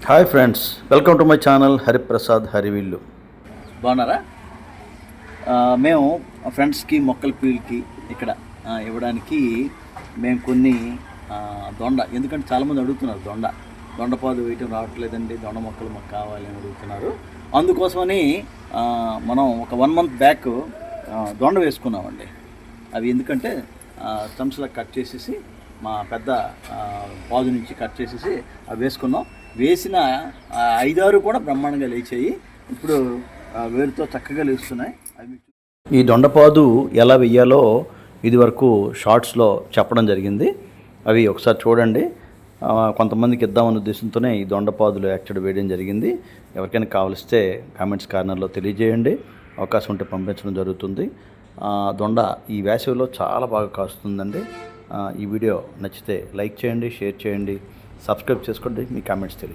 Hi friends, welcome to my channel Hariprasad హరివిల్లు. బాగున్నారా? మేము ఫ్రెండ్స్కి మొక్కల పీల్కి ఇక్కడ ఇవ్వడానికి మేము కొన్ని దొండ, ఎందుకంటే చాలామంది అడుగుతున్నారు దొండపాదు వేయటం రావట్లేదండి, దొండ మొక్కలు మాకు కావాలి అని అడుగుతున్నారు. అందుకోసమని మనం ఒక 1 month బ్యాక్ దొండ వేసుకున్నామండి. అవి ఎందుకంటే స్టమ్స్లా కట్ చేసేసి మా పెద్ద పాదు నుంచి కట్ చేసేసి అవి వేసుకున్నాం. వేసిన 5-6 కూడా బ్రహ్మాండంగా లేచాయి. ఇప్పుడు వేరుతో చక్కగా లేస్తున్నాయి. ఈ దొండపాదు ఎలా వెయ్యాలో ఇదివరకు షార్ట్స్లో చెప్పడం జరిగింది. అవి ఒకసారి చూడండి. కొంతమందికి ఇద్దామనే ఉద్దేశంతోనే ఈ దొండపాదులు యాక్చువల్ వేయడం జరిగింది. ఎవరికైనా కావలిస్తే కామెంట్స్ కార్నర్లో తెలియజేయండి. అవకాశం ఉంటే పంపించడం జరుగుతుంది. దొండ ఈ వేసవిలో చాలా బాగా కాస్తుందండి. ఈ వీడియో నచ్చితే లైక్ చేయండి, షేర్ చేయండి, సబ్స్క్రైబ్ చేసుకోండి. మీ కామెంట్స్ తెలియదు.